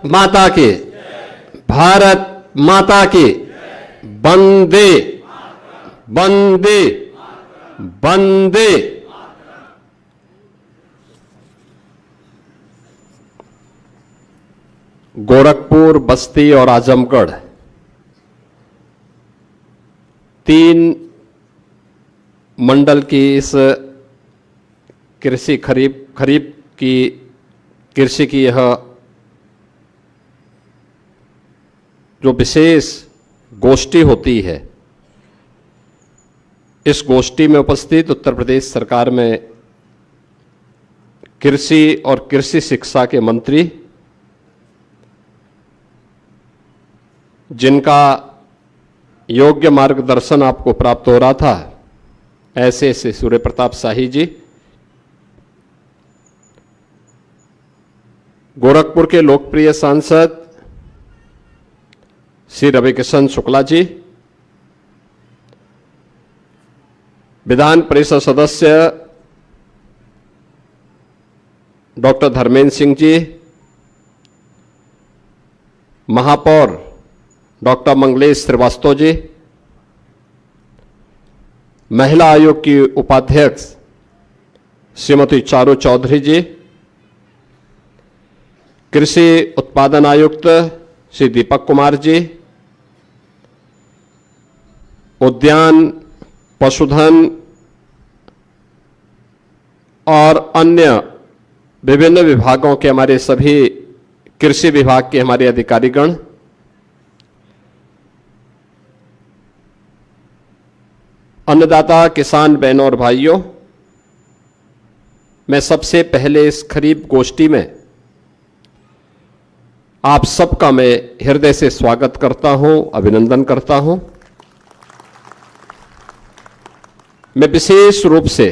माता की, भारत माता की, वंदे वंदे वंदे। गोरखपुर, बस्ती और आजमगढ़ 3 मंडल की इस खरीफ की कृषि की यह जो विशेष गोष्ठी होती है, इस गोष्ठी में उपस्थित उत्तर प्रदेश सरकार में कृषि और कृषि शिक्षा के मंत्री, जिनका योग्य मार्गदर्शन आपको प्राप्त हो रहा था, ऐसे सूर्य प्रताप शाही जी, गोरखपुर के लोकप्रिय सांसद श्री रविकिशन शुक्ला जी, विधान परिषद सदस्य डॉक्टर धर्मेंद्र सिंह जी, महापौर डॉक्टर मंगलेश श्रीवास्तव जी, महिला आयोग की उपाध्यक्ष श्रीमती चारू चौधरी जी, कृषि उत्पादन आयुक्त श्री दीपक कुमार जी, उद्यान, पशुधन और अन्य विभिन्न विभागों के हमारे सभी कृषि विभाग के हमारे अधिकारीगण, अन्नदाता किसान बहनों और भाइयों, मैं सबसे पहले इस खरीफ गोष्ठी में आप सबका मैं हृदय से स्वागत करता हूं, अभिनंदन करता हूं। मैं विशेष रूप से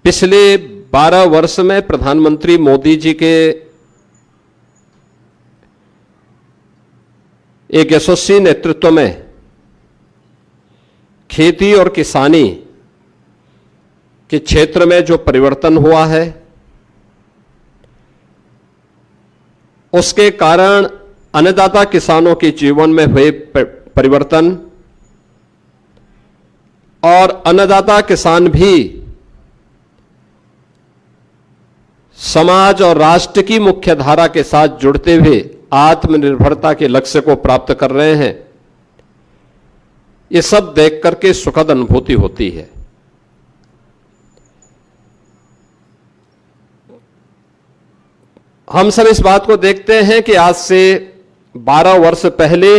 पिछले 12 वर्ष में प्रधानमंत्री मोदी जी के एक यशस्वी नेतृत्व में खेती और किसानी के क्षेत्र में जो परिवर्तन हुआ है, उसके कारण अन्नदाता किसानों के जीवन में हुए परिवर्तन और अन्नदाता किसान भी समाज और राष्ट्र की मुख्य धारा के साथ जुड़ते हुए आत्मनिर्भरता के लक्ष्य को प्राप्त कर रहे हैं, ये सब देख करके सुखद अनुभूति होती है। हम सब इस बात को देखते हैं कि आज से 12 वर्ष पहले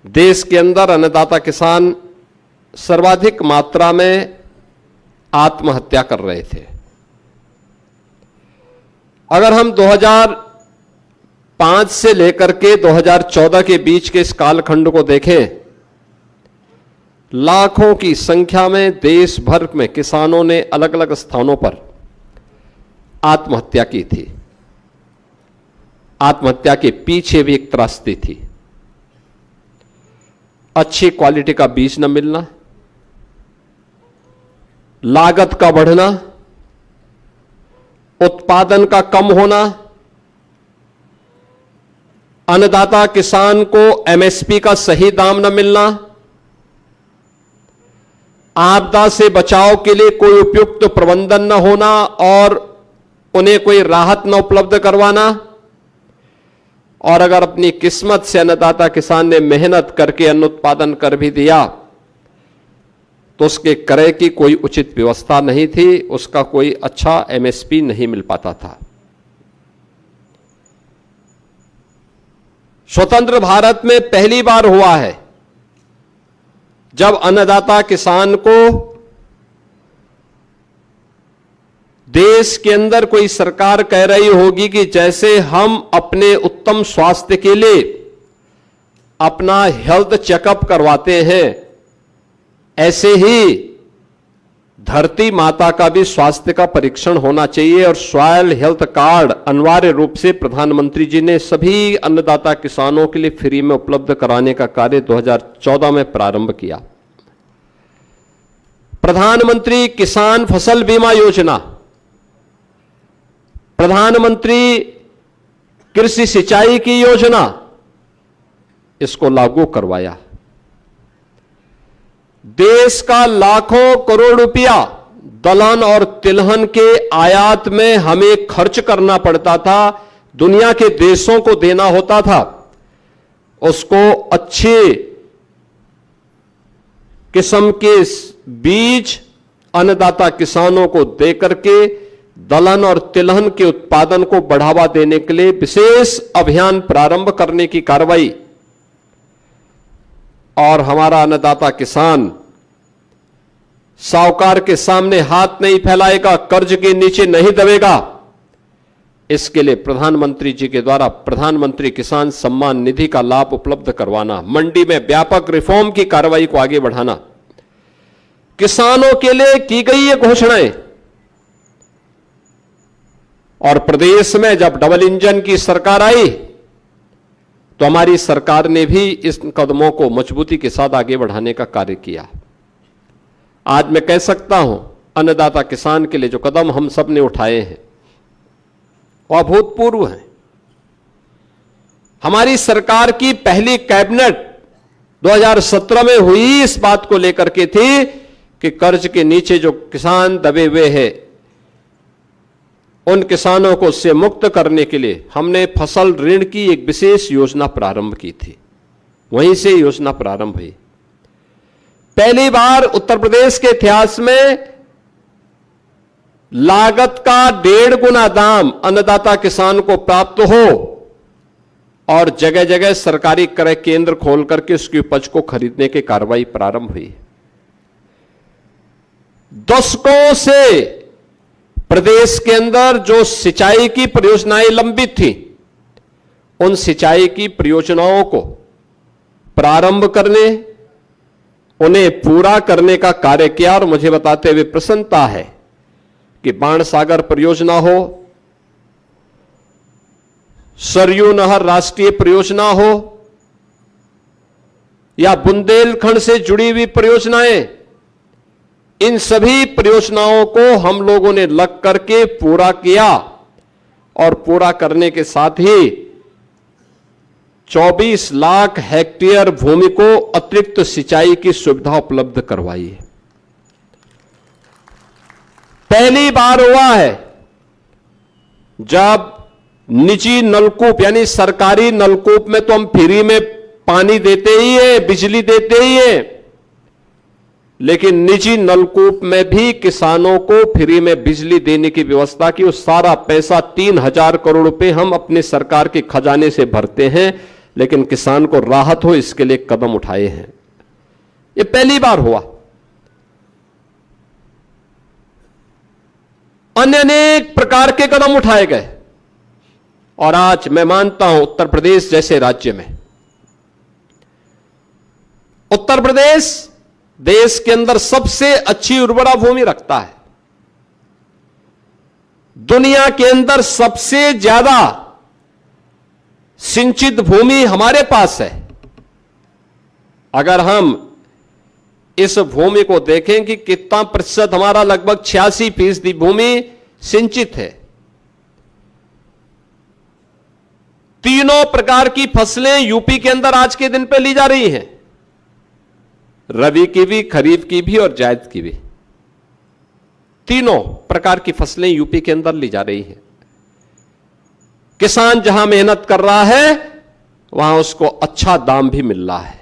देश के अंदर अन्नदाता किसान सर्वाधिक मात्रा में आत्महत्या कर रहे थे। अगर हम 2005 से लेकर के 2014 के बीच के इस कालखंड को देखें, लाखों की संख्या में देश भर में किसानों ने अलग अलग स्थानों पर आत्महत्या की थी। आत्महत्या के पीछे भी एक त्रासदी थी, अच्छी क्वालिटी का बीज न मिलना, लागत का बढ़ना, उत्पादन का कम होना, अन्नदाता किसान को एमएसपी का सही दाम न मिलना, आपदा से बचाव के लिए कोई उपयुक्त प्रबंधन न होना और उन्हें कोई राहत न उपलब्ध करवाना, और अगर अपनी किस्मत से अन्नदाता किसान ने मेहनत करके अन्न उत्पादन कर भी दिया तो उसके क्रय की कोई उचित व्यवस्था नहीं थी, उसका कोई अच्छा एमएसपी नहीं मिल पाता था। स्वतंत्र भारत में पहली बार हुआ है जब अन्नदाता किसान को देश के अंदर कोई सरकार कह रही होगी कि जैसे हम अपने उत्तम स्वास्थ्य के लिए अपना हेल्थ चेकअप करवाते हैं, ऐसे ही धरती माता का भी स्वास्थ्य का परीक्षण होना चाहिए और सॉयल हेल्थ कार्ड अनिवार्य रूप से प्रधानमंत्री जी ने सभी अन्नदाता किसानों के लिए फ्री में उपलब्ध कराने का कार्य 2014 में प्रारंभ किया। प्रधानमंत्री किसान फसल बीमा योजना प्रधानमंत्री कृषि सिंचाई की योजना, इसको लागू करवाया। देश का लाखों करोड़ रुपया दलहन और तिलहन के आयात में हमें खर्च करना पड़ता था, दुनिया के देशों को देना होता था, उसको अच्छे किस्म के बीज अन्नदाता किसानों को देकर के दलहन और तिलहन के उत्पादन को बढ़ावा देने के लिए विशेष अभियान प्रारंभ करने की कार्रवाई। और हमारा अन्नदाता किसान साहूकार के सामने हाथ नहीं फैलाएगा, कर्ज के नीचे नहीं दबेगा। इसके लिए प्रधानमंत्री जी के द्वारा प्रधानमंत्री किसान सम्मान निधि का लाभ उपलब्ध करवाना, मंडी में व्यापक रिफॉर्म की कार्रवाई को आगे बढ़ाना, किसानों के लिए की गई ये घोषणाएं। और प्रदेश में जब डबल इंजन की सरकार आई तो हमारी सरकार ने भी इस कदमों को मजबूती के साथ आगे बढ़ाने का कार्य किया। आज मैं कह सकता हूं, अन्नदाता किसान के लिए जो कदम हम सब ने उठाए हैं वो अभूतपूर्व हैं। हमारी सरकार की पहली कैबिनेट 2017 में हुई इस बात को लेकर के थी कि कर्ज के नीचे जो किसान दबे हुए हैं उन किसानों को उससे मुक्त करने के लिए हमने फसल ऋण की एक विशेष योजना प्रारंभ की थी। वहीं से योजना प्रारंभ हुई। पहली बार उत्तर प्रदेश के इतिहास में लागत का 1.5 गुना दाम अन्नदाता किसान को प्राप्त हो और जगह जगह सरकारी क्रय केंद्र खोल करके उसकी उपज को खरीदने की कार्रवाई प्रारंभ हुई। दशकों से प्रदेश के अंदर जो सिंचाई की परियोजनाएं लंबित थी, उन सिंचाई की परियोजनाओं को प्रारंभ करने, उन्हें पूरा करने का कार्य किया। और मुझे बताते हुए प्रसन्नता है कि बाणसागर परियोजना हो, सरयू नहर राष्ट्रीय परियोजना हो या बुंदेलखंड से जुड़ी हुई परियोजनाएं, इन सभी परियोजनाओं को हम लोगों ने लग करके पूरा किया। और पूरा करने के साथ ही 24 लाख हेक्टेयर भूमि को अतिरिक्त सिंचाई की सुविधा उपलब्ध करवाई है। पहली बार हुआ है जब निजी नलकूप यानी सरकारी नलकूप में तो हम फ्री में पानी देते ही है, बिजली देते ही है, लेकिन निजी नलकूप में भी किसानों को फ्री में बिजली देने की व्यवस्था की। उस सारा पैसा 3,000 करोड़ रुपए हम अपने सरकार के खजाने से भरते हैं, लेकिन किसान को राहत हो इसके लिए कदम उठाए हैं। ये पहली बार हुआ। अन्य अनेक प्रकार के कदम उठाए गए और आज मैं मानता हूं उत्तर प्रदेश जैसे राज्य में, उत्तर प्रदेश देश के अंदर सबसे अच्छी उर्वरा भूमि रखता है। दुनिया के अंदर सबसे ज्यादा सिंचित भूमि हमारे पास है। अगर हम इस भूमि को देखें कि कितना प्रतिशत, हमारा लगभग 86% भूमि सिंचित है। तीनों प्रकार की फसलें यूपी के अंदर आज के दिन पे ली जा रही हैं, रबी की भी, खरीफ की भी और जायद की भी। तीनों प्रकार की फसलें यूपी के अंदर ली जा रही हैं। किसान जहां मेहनत कर रहा है वहां उसको अच्छा दाम भी मिल रहा है।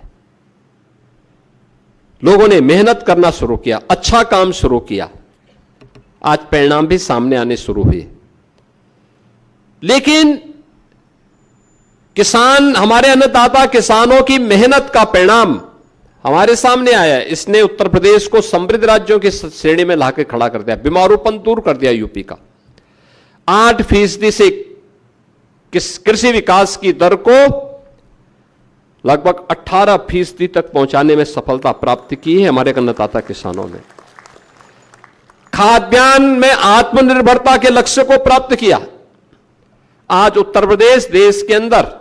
लोगों ने मेहनत करना शुरू किया, अच्छा काम शुरू किया, आज परिणाम भी सामने आने शुरू हुए। लेकिन किसान, हमारे अन्नदाता किसानों की मेहनत का परिणाम हमारे सामने आया है। इसने उत्तर प्रदेश को समृद्ध राज्यों की श्रेणी में लाके खड़ा कर दिया, बीमारूपन दूर कर दिया यूपी का। 8% से कृषि विकास की दर को लगभग 18% तक पहुंचाने में सफलता प्राप्त की है हमारे अन्नदाता किसानों ने। खाद्यान्न में आत्मनिर्भरता के लक्ष्य को प्राप्त किया। आज उत्तर प्रदेश देश के अंदर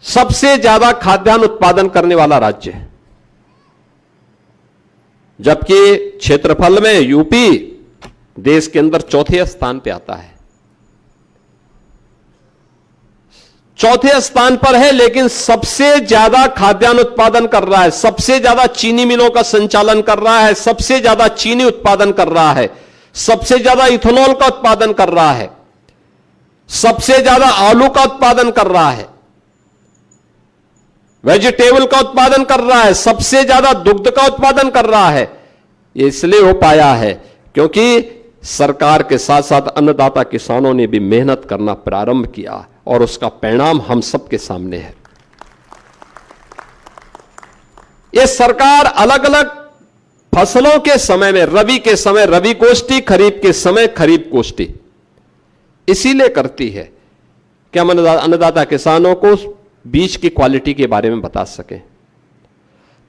सबसे ज्यादा खाद्यान्न उत्पादन करने वाला राज्य है, जबकि क्षेत्रफल में यूपी देश के अंदर चौथे स्थान पे आता है। चौथे स्थान पर है, लेकिन सबसे ज्यादा खाद्यान्न उत्पादन कर रहा है, सबसे ज्यादा चीनी मिलों का संचालन कर रहा है, सबसे ज्यादा चीनी उत्पादन कर रहा है, सबसे ज्यादा इथेनॉल का उत्पादन कर रहा है, सबसे ज्यादा आलू का उत्पादन कर रहा है, वेजिटेबल का उत्पादन कर रहा है, सबसे ज्यादा दुग्ध का उत्पादन कर रहा है। यह इसलिए हो पाया है क्योंकि सरकार के साथ साथ अन्नदाता किसानों ने भी मेहनत करना प्रारंभ किया और उसका परिणाम हम सबके सामने है। यह सरकार अलग अलग फसलों के समय में, रबी के समय रबी गोष्ठी, खरीफ के समय खरीफ गोष्ठी इसीलिए करती है कि हम अन्नदाता किसानों को बीज की क्वालिटी के बारे में बता सकें,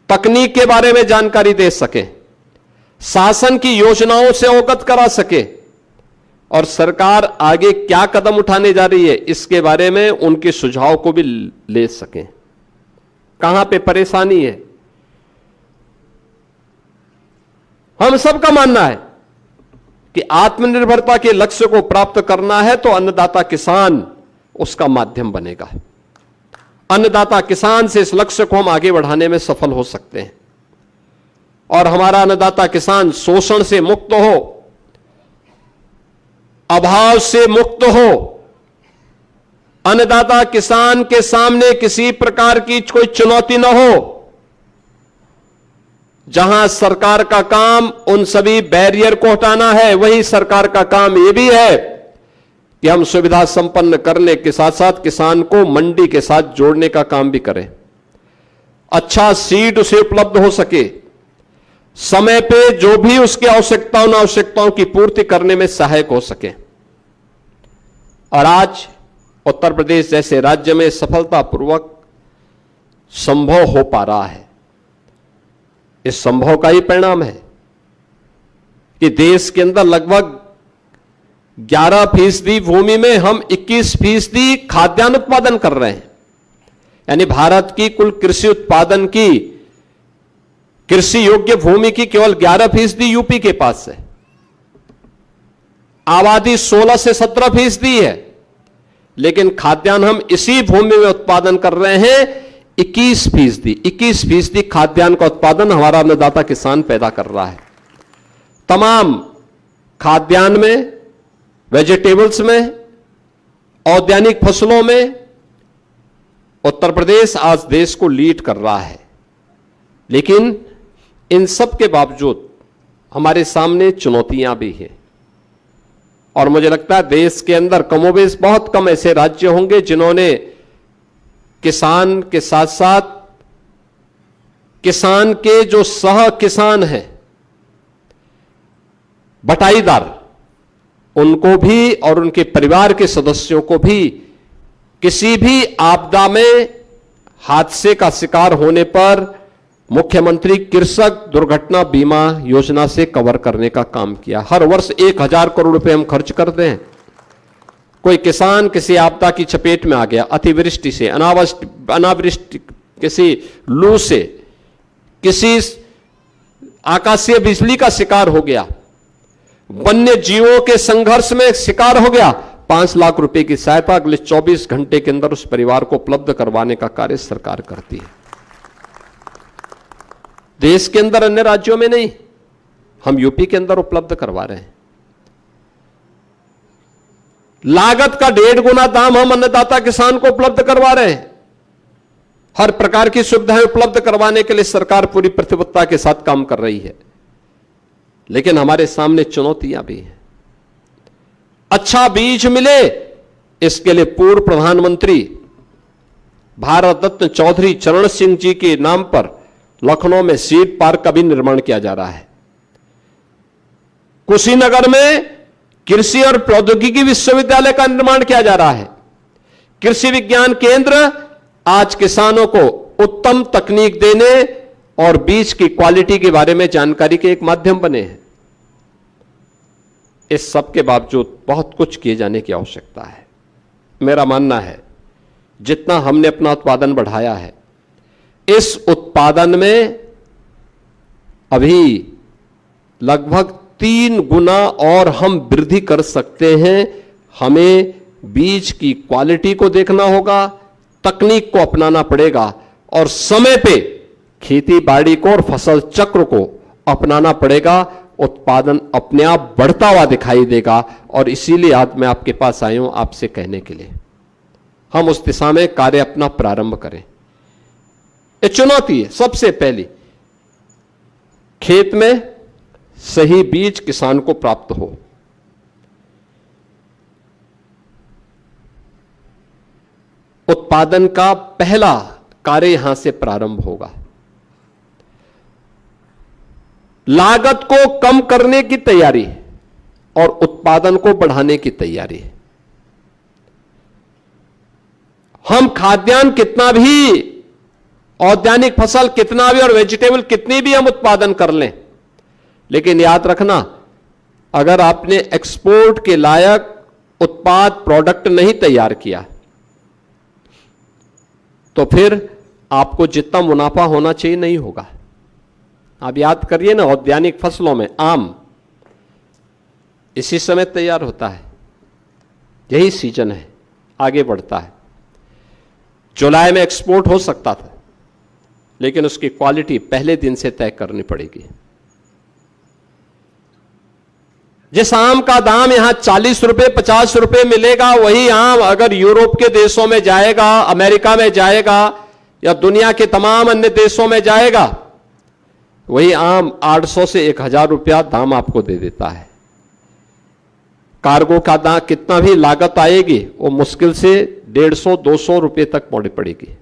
तकनीक के बारे में जानकारी दे सकें, शासन की योजनाओं से अवगत करा सके और सरकार आगे क्या कदम उठाने जा रही है इसके बारे में उनके सुझाव को भी ले सकें। कहां पे परेशानी है। हम सबका मानना है कि आत्मनिर्भरता के लक्ष्य को प्राप्त करना है तो अन्नदाता किसान उसका माध्यम बनेगा। अन्नदाता किसान से इस लक्ष्य को हम आगे बढ़ाने में सफल हो सकते हैं और हमारा अन्नदाता किसान शोषण से मुक्त हो, अभाव से मुक्त हो, अन्नदाता किसान के सामने किसी प्रकार की कोई चुनौती न हो। जहां सरकार का काम उन सभी बैरियर को हटाना है, वही सरकार का काम यह भी है कि हम सुविधा संपन्न करने के साथ साथ किसान को मंडी के साथ जोड़ने का काम भी करें। अच्छा सीड उसे उपलब्ध हो सके, समय पे जो भी उसकी आवश्यकताओं की पूर्ति करने में सहायक हो सके। और आज उत्तर प्रदेश जैसे राज्य में सफलतापूर्वक संभव हो पा रहा है। इस संभव का ही परिणाम है कि देश के अंदर लगभग 11% भूमि में हम 21% खाद्यान्न उत्पादन कर रहे हैं। यानी भारत की कुल कृषि उत्पादन की, कृषि योग्य भूमि की केवल 11% यूपी के पास है। आबादी 16 से 17% है, लेकिन खाद्यान्न हम इसी भूमि में उत्पादन कर रहे हैं 21% खाद्यान्न का उत्पादन हमारा अन्नदाता किसान पैदा कर रहा है। तमाम खाद्यान्न में, वेजिटेबल्स में, औद्यानिक फसलों में उत्तर प्रदेश आज देश को लीड कर रहा है। लेकिन इन सब के बावजूद हमारे सामने चुनौतियां भी हैं और मुझे लगता है देश के अंदर कमोबेश बहुत कम ऐसे राज्य होंगे जिन्होंने किसान के साथ साथ किसान के जो सह किसान हैं, बटाईदार, उनको भी और उनके परिवार के सदस्यों को भी किसी भी आपदा में, हादसे का शिकार होने पर मुख्यमंत्री कृषक दुर्घटना बीमा योजना से कवर करने का काम किया। हर वर्ष 1000 करोड़ रुपए हम खर्च करते हैं। कोई किसान किसी आपदा की चपेट में आ गया, अतिवृष्टि से, अनावृष्टि, किसी लू से, किसी आकाशीय बिजली का शिकार हो गया, वन्य जीवों के संघर्ष में शिकार हो गया, 5 लाख रुपए की सहायता अगले 24 घंटे के अंदर उस परिवार को उपलब्ध करवाने का कार्य सरकार करती है। देश के अंदर अन्य राज्यों में नहीं, हम यूपी के अंदर उपलब्ध करवा रहे हैं। लागत का 1.5 गुना दाम हम अन्नदाता किसान को उपलब्ध करवा रहे हैं। हर प्रकार की सुविधाएं उपलब्ध करवाने के लिए सरकार पूरी प्रतिबद्धता के साथ काम कर रही है, लेकिन हमारे सामने चुनौतियां भी हैं। अच्छा बीज मिले, इसके लिए पूर्व प्रधानमंत्री भारत रत्न चौधरी चरण सिंह जी के नाम पर लखनऊ में सीड पार्क का भी निर्माण किया जा रहा है। कुशीनगर में कृषि और प्रौद्योगिकी विश्वविद्यालय का निर्माण किया जा रहा है। कृषि विज्ञान केंद्र आज किसानों को उत्तम तकनीक देने और बीज की क्वालिटी के बारे में जानकारी के एक माध्यम बने हैं। इस सब के बावजूद बहुत कुछ किए जाने की आवश्यकता है। मेरा मानना है जितना हमने अपना उत्पादन बढ़ाया है, इस उत्पादन में अभी लगभग 3 गुना और हम वृद्धि कर सकते हैं। हमें बीज की क्वालिटी को देखना होगा, तकनीक को अपनाना पड़ेगा और समय पे खेती बाड़ी को और फसल चक्र को अपनाना पड़ेगा। उत्पादन अपने आप बढ़ता हुआ दिखाई देगा और इसीलिए आज मैं आपके पास आया हूं आपसे कहने के लिए हम उस दिशा में कार्य अपना प्रारंभ करें। ये चुनौती है सबसे पहली, खेत में सही बीज किसान को प्राप्त हो। उत्पादन का पहला कार्य यहां से प्रारंभ होगा। लागत को कम करने की तैयारी और उत्पादन को बढ़ाने की तैयारी। हम खाद्यान्न कितना भी, औद्यानिक फसल कितना भी और वेजिटेबल कितनी भी हम उत्पादन कर लें, लेकिन याद रखना, अगर आपने एक्सपोर्ट के लायक उत्पाद प्रोडक्ट नहीं तैयार किया तो फिर आपको जितना मुनाफा होना चाहिए नहीं होगा। आप याद करिए ना, औद्यानिक फसलों में आम इसी समय तैयार होता है, यही सीजन है, आगे बढ़ता है। जुलाई में एक्सपोर्ट हो सकता था, लेकिन उसकी क्वालिटी पहले दिन से तय करनी पड़ेगी। जिस आम का दाम यहां 40 रुपए 50 रुपए मिलेगा, वही आम अगर यूरोप के देशों में जाएगा, अमेरिका में जाएगा या दुनिया के तमाम अन्य देशों में जाएगा, वही आम 800 से 1000 रुपया दाम आपको दे देता है। कार्गो का दाम कितना भी लागत आएगी, वो मुश्किल से 150-200 रुपए तक पड़ेगी।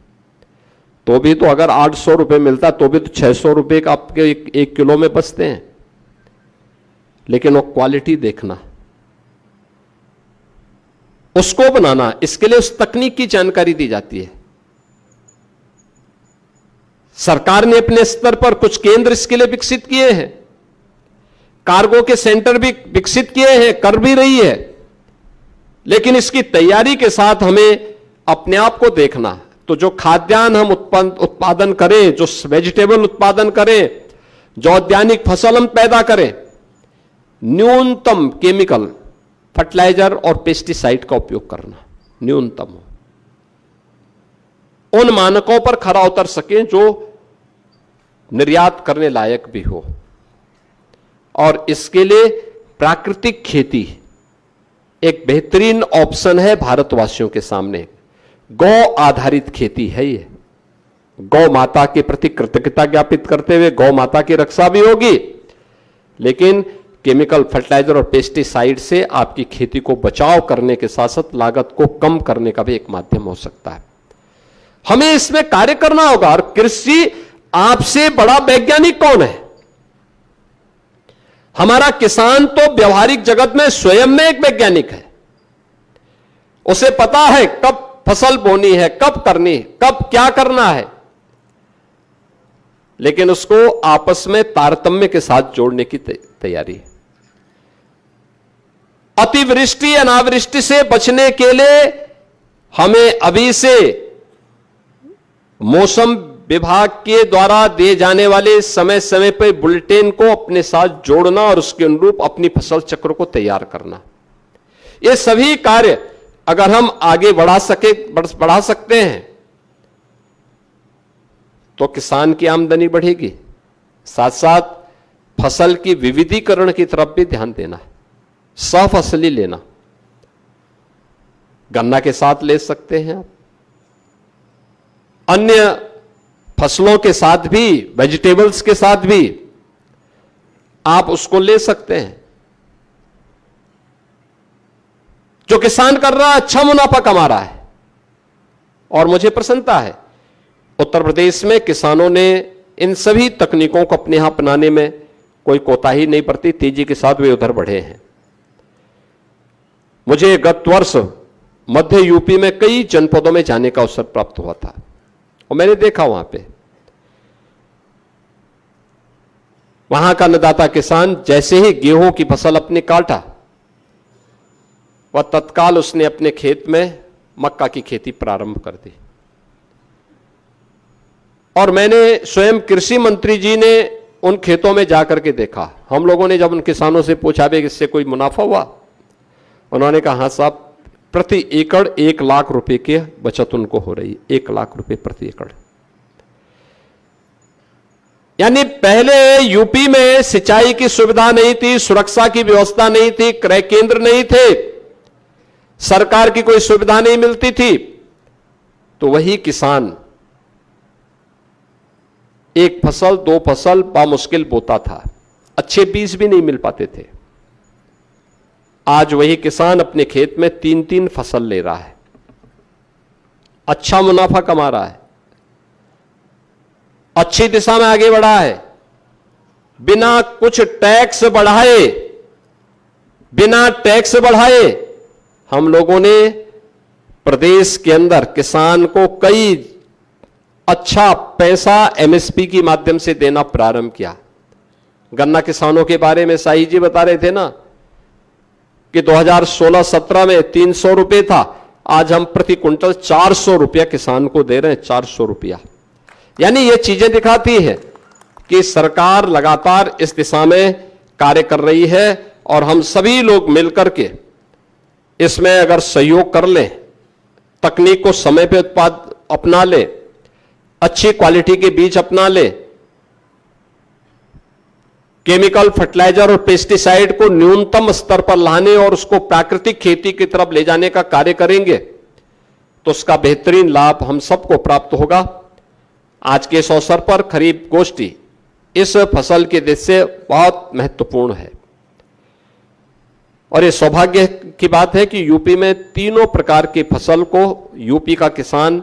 तो भी तो अगर 800 रुपए मिलता तो भी तो 600 रुपए का आपके 1 किलो में बचते हैं। लेकिन वो क्वालिटी देखना, उसको बनाना, इसके लिए उस तकनीक की जानकारी दी जाती है। सरकार ने अपने स्तर पर कुछ केंद्र इसके लिए विकसित किए हैं, कार्गो के सेंटर भी विकसित किए हैं, कर भी रही है। लेकिन इसकी तैयारी के साथ हमें अपने आप को देखना। तो जो खाद्यान्न हम उत्पादन करें, जो वेजिटेबल उत्पादन करें, जो औद्यानिक फसल हम पैदा करें, न्यूनतम केमिकल, फर्टिलाइजर और पेस्टिसाइड का उपयोग करना न्यूनतम हो, उन मानकों पर खरा उतर सके जो निर्यात करने लायक भी हो। और इसके लिए प्राकृतिक खेती एक बेहतरीन ऑप्शन है भारतवासियों के सामने। गौ आधारित खेती है ये। गौ माता के प्रति कृतज्ञता ज्ञापित करते हुए गौ माता की रक्षा भी होगी, लेकिन केमिकल, फर्टिलाइजर और पेस्टिसाइड से आपकी खेती को बचाव करने के साथ साथ लागत को कम करने का भी एक माध्यम हो सकता है। हमें इसमें कार्य करना होगा। और कृषि, आपसे बड़ा वैज्ञानिक कौन है? हमारा किसान तो व्यवहारिक जगत में स्वयं में एक वैज्ञानिक है। उसे पता है कब फसल बोनी है, कब करनी है, कब क्या करना है, लेकिन उसको आपस में तारतम्य के साथ जोड़ने की तैयारी है। अतिवृष्टि अनावृष्टि से बचने के लिए हमें अभी से मौसम विभाग के द्वारा दिए जाने वाले समय समय पर बुलेटिन को अपने साथ जोड़ना और उसके अनुरूप अपनी फसल चक्र को तैयार करना। ये सभी कार्य अगर हम आगे बढ़ा सकते हैं तो किसान की आमदनी बढ़ेगी। साथ साथ फसल की विविधीकरण की तरफ भी ध्यान देना, सहफसली लेना। गन्ना के साथ ले सकते हैं आप, अन्य फसलों के साथ भी, वेजिटेबल्स के साथ भी आप उसको ले सकते हैं। जो किसान कर रहा है अच्छा मुनाफा कमा रहा है और मुझे प्रसन्नता है। उत्तर प्रदेश में किसानों ने इन सभी तकनीकों को अपने यहां अपनाने में कोई कोताही नहीं बरती, तेजी के साथ वे उधर बढ़े हैं। मुझे गत वर्ष मध्य यूपी में कई जनपदों में जाने का अवसर प्राप्त हुआ था और मैंने देखा वहां का अन्नदाता किसान जैसे ही गेहूं की फसल अपने काटा, वह तत्काल उसने अपने खेत में मक्का की खेती प्रारंभ कर दी। और मैंने स्वयं कृषि मंत्री जी ने उन खेतों में जाकर के देखा। हम लोगों ने जब उन किसानों से पूछा भी इससे कोई मुनाफा हुआ, उन्होंने कहा हाँ साहब, प्रति एकड़ 1 लाख रुपए की बचत उनको हो रही है। 1 लाख रुपए प्रति एकड़। यानी पहले यूपी में सिंचाई की सुविधा नहीं थी, सुरक्षा की व्यवस्था नहीं थी, क्रय केंद्र नहीं थे, सरकार की कोई सुविधा नहीं मिलती थी, तो वही किसान एक फसल 2 फसल बामुश्किल बोता था, अच्छे बीज भी नहीं मिल पाते थे। आज वही किसान अपने खेत में 3-3 फसल ले रहा है, अच्छा मुनाफा कमा रहा है, अच्छी दिशा में आगे बढ़ा है, बिना कुछ टैक्स बढ़ाए, बिना टैक्स बढ़ाए हम लोगों ने प्रदेश के अंदर किसान को कई अच्छा पैसा एमएसपी के माध्यम से देना प्रारंभ किया। गन्ना किसानों के बारे में शाही जी बता रहे थे ना कि 2016-17 में 300 रुपए था, आज हम प्रति क्विंटल 400 रुपया किसान को दे रहे हैं, 400 रुपया। यानी ये चीजें दिखाती है कि सरकार लगातार इस दिशा में कार्य कर रही है और हम सभी लोग मिलकर के इसमें अगर सहयोग कर लें, तकनीक को समय पे उत्पाद अपना ले, अच्छी क्वालिटी के बीज अपना ले, केमिकल फर्टिलाइजर और पेस्टिसाइड को न्यूनतम स्तर पर लाने और उसको प्राकृतिक खेती की तरफ ले जाने का कार्य करेंगे तो उसका बेहतरीन लाभ हम सबको प्राप्त होगा। आज के इस अवसर पर खरीफ गोष्ठी इस फसल के दृष्टि से बहुत महत्वपूर्ण है और ये सौभाग्य की बात है कि यूपी में तीनों प्रकार की फसल को यूपी का किसान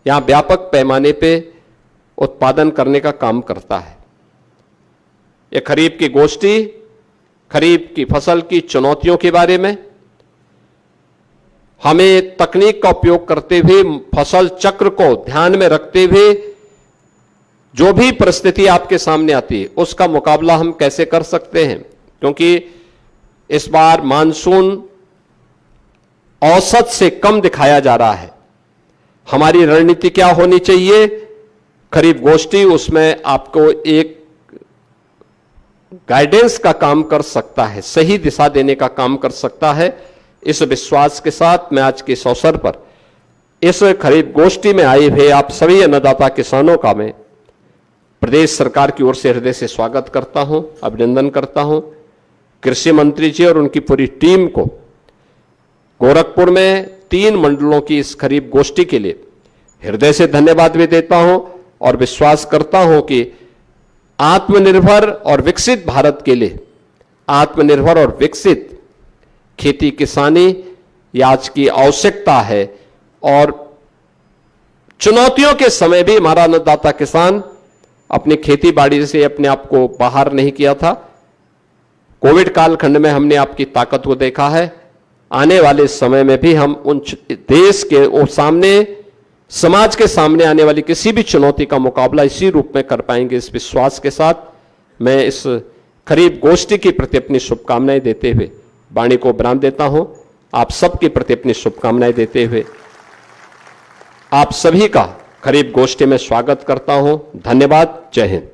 यहां व्यापक पैमाने पे उत्पादन करने का काम करता है। ये खरीफ की गोष्ठी खरीफ की फसल की चुनौतियों के बारे में, हमें तकनीक का उपयोग करते हुए, फसल चक्र को ध्यान में रखते हुए जो भी परिस्थिति आपके सामने आती है उसका मुकाबला हम कैसे कर सकते हैं, क्योंकि इस बार मानसून औसत से कम दिखाया जा रहा है। हमारी रणनीति क्या होनी चाहिए? खरीफ गोष्ठी उसमें आपको एक गाइडेंस का काम कर सकता है, सही दिशा देने का काम कर सकता है। इस विश्वास के साथ मैं आज के इस अवसर पर इस खरीफ गोष्ठी में आए हुए आप सभी अन्नदाता किसानों का मैं प्रदेश सरकार की ओर से हृदय से स्वागत करता हूं, अभिनंदन करता हूं। कृषि मंत्री जी और उनकी पूरी टीम को गोरखपुर में 3 मंडलों की इस खरीफ गोष्ठी के लिए हृदय से धन्यवाद भी देता हूं और विश्वास करता हूं कि आत्मनिर्भर और विकसित भारत के लिए आत्मनिर्भर और विकसित खेती किसानी ये आज की आवश्यकता है और चुनौतियों के समय भी हमारा अन्नदाता किसान अपनी खेती बाड़ी से अपने आप को बाहर नहीं किया था। कोविड कालखंड में हमने आपकी ताकत को देखा है, आने वाले समय में भी हम उन देश के सामने, समाज के सामने आने वाली किसी भी चुनौती का मुकाबला इसी रूप में कर पाएंगे। इस विश्वास के साथ मैं इस खरीफ गोष्ठी के प्रति अपनी शुभकामनाएं देते हुए वाणी को विराम देता हूं। आप सबके प्रति अपनी शुभकामनाएं देते हुए आप सभी का खरीफ गोष्ठी में स्वागत करता हूं। धन्यवाद। जय हिंद।